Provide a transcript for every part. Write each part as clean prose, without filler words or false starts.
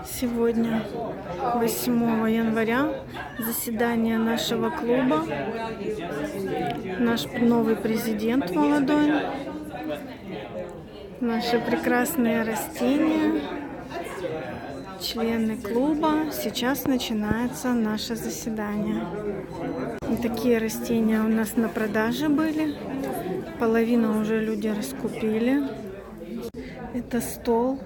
Сегодня 8 января заседание нашего клуба. Наш новый президент молодой. Наши прекрасные растения. Члены клуба. Сейчас начинается наше заседание. И такие растения у нас на продаже были. Половину уже люди раскупили. Это стол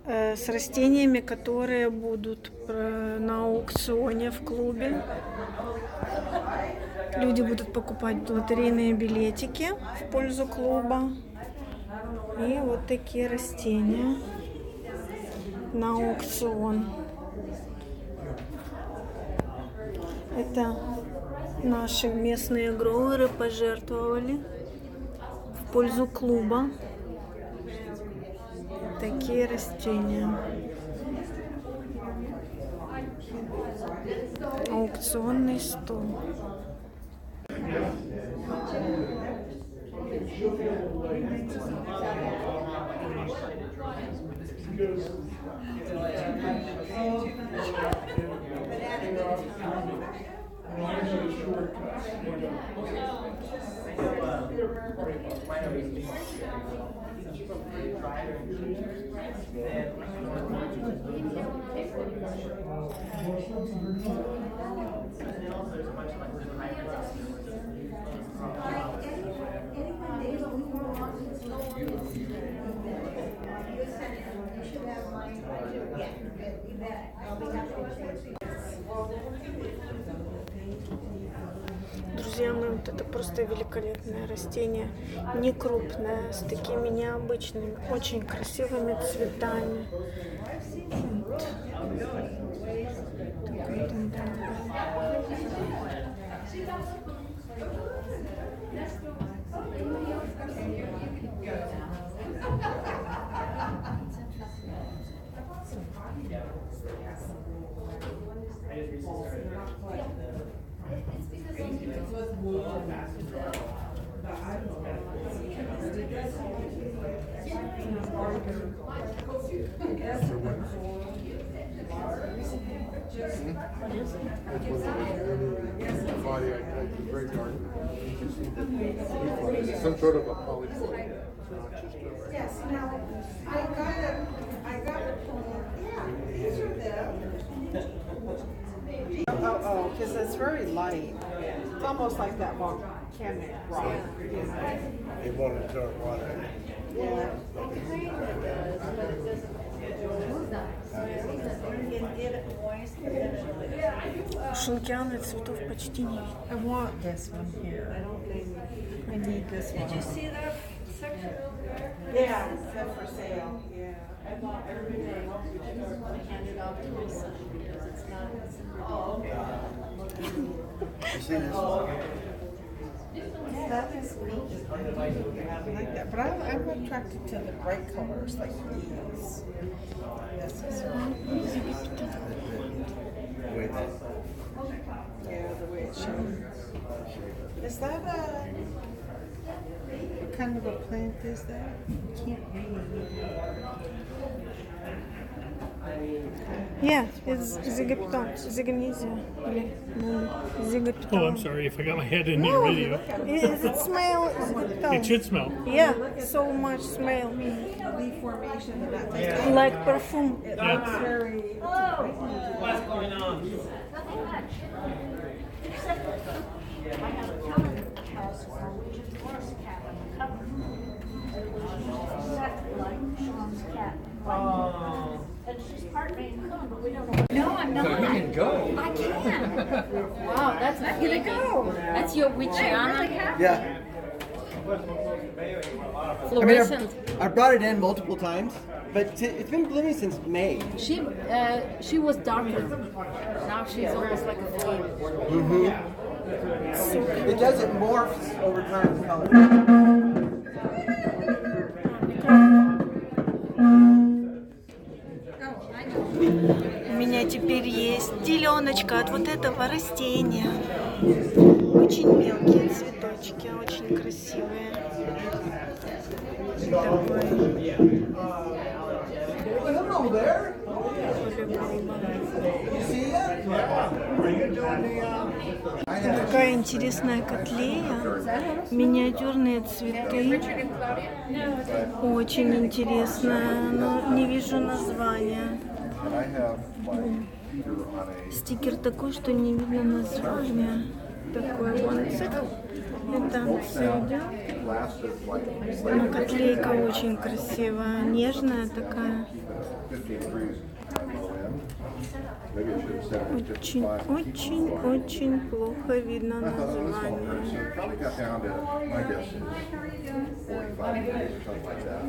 с растениями, которые будут на аукционе в клубе. Люди будут покупать лотерейные билетики в пользу клуба. И вот такие растения на аукцион. Это наши местные гроверы пожертвовали в пользу клуба. Такие растения. Аукционный стол. Друзья мои, вот это просто великолепное растение, не крупное, с такими необычными, очень красивыми цветами. Вот. Такой там. Some sort of a polyploid. Yes, now I got a these are them. Oh, because it's very light. It's almost like that volcanic rock. They wanted to start water. Yeah. Шелкианы цветов почти не видно. I want this one here. I need this one. Did you see that section over there? Yeah, it's for sale. Yeah. I bought everything. I just want to hand it off to my son because it's not. Oh, You see this one? That is neat. I like that, but I'm attracted to the bright colors like these. This is Wait. yeah, the way it's shown. Is that what kind of a plant is that? I can't read. Yeah, it's Zygopton, Zygonesia. Oh, I'm sorry if I got my head in your video. Is it smell? It should smell. Yeah, so much smell. Leaf formation and that type of Like perfume. It looks very. what's going on? Nothing much. Except I have a house Norwegian forest cat on the cover. It was exactly like Sean's cat. Oh. And she's part Maine Coon, but we don't know. No, I'm not. So you can go. I can. Wow, that's not gonna go. That's your Wichiana Yeah. fluorescent. I brought it in multiple times, but it's been blooming since May. She was darker. Now she's almost like a flame. It does, it morphs over time, the color. У меня теперь есть деленочка от вот этого растения. Очень мелкие цветочки, очень красивые. Такой. волейбола. Такая интересная котлея, миниатюрные цветы. Очень интересно, но не вижу названия. I have like either on a Стикер такой, что не видно названия. Такой вон цикл. И там все идет. lasted like Но котлейка очень красивая, нежная такая. 50 degrees on the low end. Maybe I should have said it was Очень, 55. очень, очень плохо видно I thought it was small название. first, so it probably got down to, my guess is 45 degrees or something like that.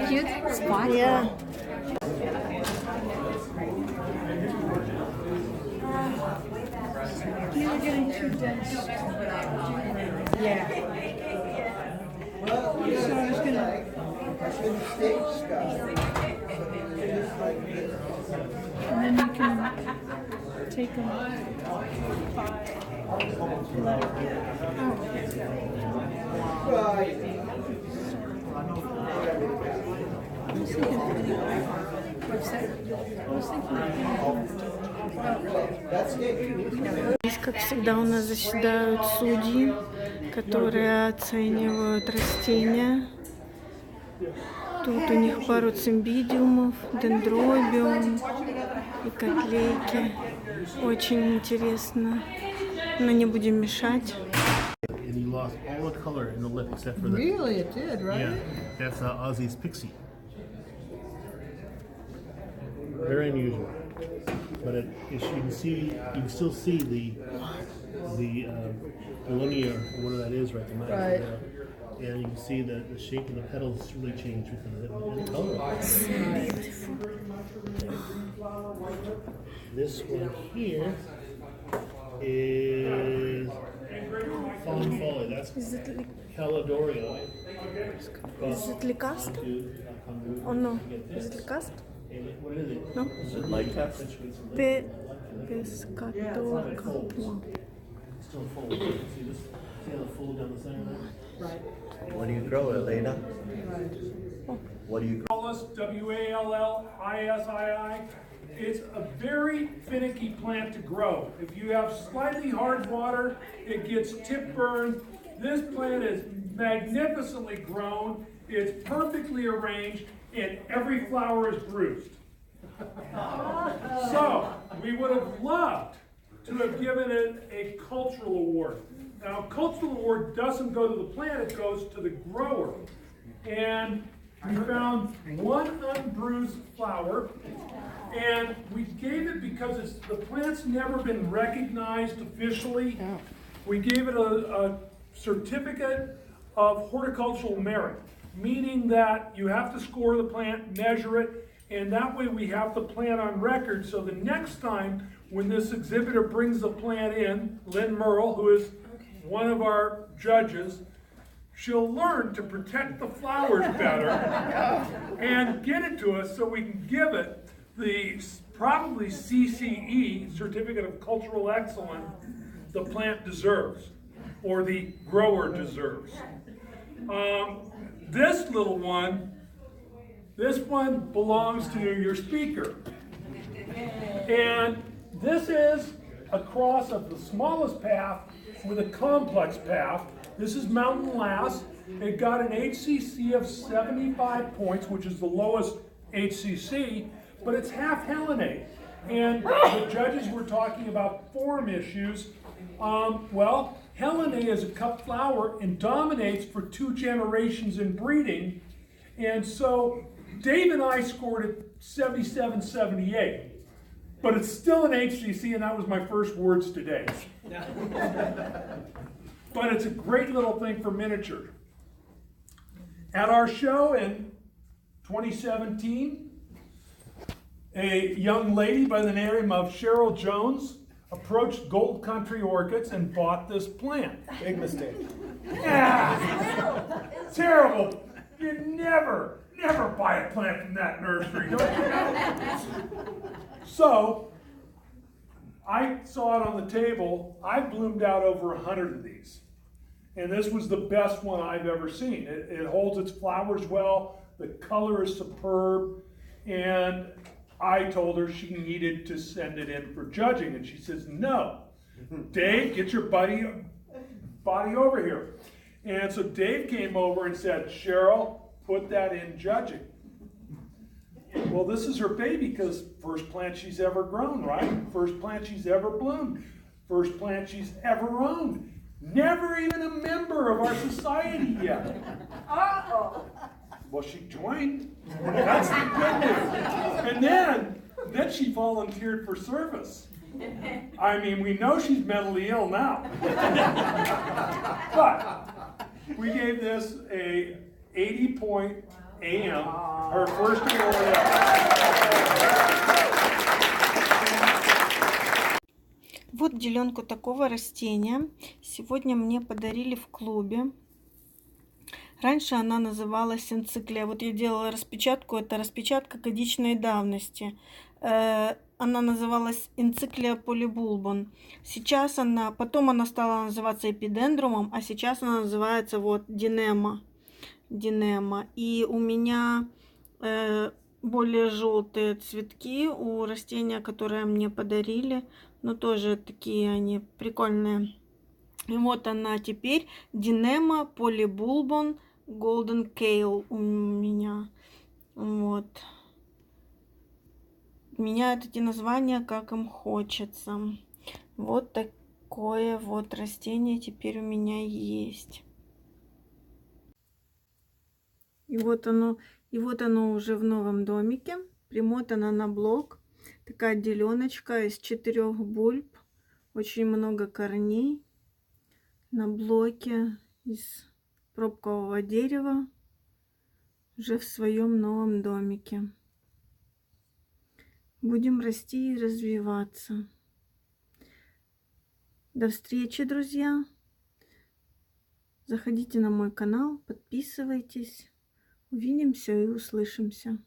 Do you take a squat? Yeah. You're getting too dense. Yeah. So I was gonna. And then you can take them. Let it get Здесь, как всегда, у нас заседают судьи, которые оценивают растения. Тут у них пару цимбидиумов, дендробиум и котлейки. Очень интересно. Но не будем мешать. And he lost all the color in the lip except for the. Really, it did, right? Yeah, that's Ozzy's Pixie. Very unusual, but you can see, you can still see the linear, whatever that is, right Right. there. And you can see that the shape of the petals really changed with the color. This one here is Fallen Folly. That's Is it Caledoria. licast? Oh no, is it licast? What is it? No? Is it like that? Pescador. Still full. See this? See how the fold down the center there? What do you grow, Elena? What do you grow? Wallis, W-A-L-L-I-S-I-I. It's a very finicky plant to grow. If you have slightly hard water, it gets tip burn. This plant is magnificently grown. It's perfectly arranged, and every flower is bruised. So, we would have loved to have given it a cultural award. Now, a cultural award doesn't go to the plant, it goes to the grower. And we found one unbruised flower, and we gave it because the plant's never been recognized officially. We gave it a certificate of horticultural merit, meaning that you have to score the plant, measure it, and that way we have the plant on record. So the next time when this exhibitor brings the plant in, Lynn Merle, who is one of our judges, she'll learn to protect the flowers better and get it to us so we can give it the probably CCE, Certificate of Cultural Excellence, the plant deserves, or the grower deserves. This little one, this one belongs to your speaker. And this is a cross of the smallest path with a complex path. This is Mountain Lass. It got an HCC of 75 points, which is the lowest HCC, but it's half Helenate. And the judges were talking about form issues. Well, Helenate is a cup flower and dominates for 2 generations in breeding. And so Dave and I scored it 77, 78. But it's still an HCC, and that was my first words today. But it's a great little thing for miniature. At our show in 2017, a young lady by the name of Cheryl Jones approached Gold Country Orchids and bought this plant. Big mistake. Terrible. You never buy a plant from that nursery, don't you know? So, I saw it on the table. I bloomed out over 100 of these. And this was the best one I've ever seen. It holds its flowers well. The color is superb. And I told her she needed to send it in for judging, and she says, no. Dave, get your body over here. And so Dave came over and said, Cheryl, put that in judging. Well, this is her baby because first plant she's ever grown, right? First plant she's ever bloomed. First plant she's ever owned. Never even a member of our society yet. Uh-oh. Well, she joined. That's the good news. And then she volunteered for service. I mean, we know she's mentally ill now. But we gave this a 80-point AM, her first award ever. Вот деленку такого растения сегодня мне подарили в клубе. Раньше она называлась энциклия. Вот я делала распечатку, это распечатка годичной давности. Она называлась энциклия полибулбон. Сейчас потом она стала называться эпидендрумом, а сейчас она называется вот динема. И у меня более желтые цветки у растения, которое мне подарили. Но тоже такие они прикольные. И вот она теперь. Динема полибулбон голден кейл у меня. Вот. Меняют эти названия, как им хочется. Вот такое вот растение теперь у меня есть. И вот оно уже в новом домике. Примотано на блок. Такая деленочка из 4 бульб. Очень много корней. На блоке из пробкового дерева. Уже в своем новом домике. Будем расти и развиваться. До встречи, друзья. Заходите на мой канал, подписывайтесь. Увидимся и услышимся.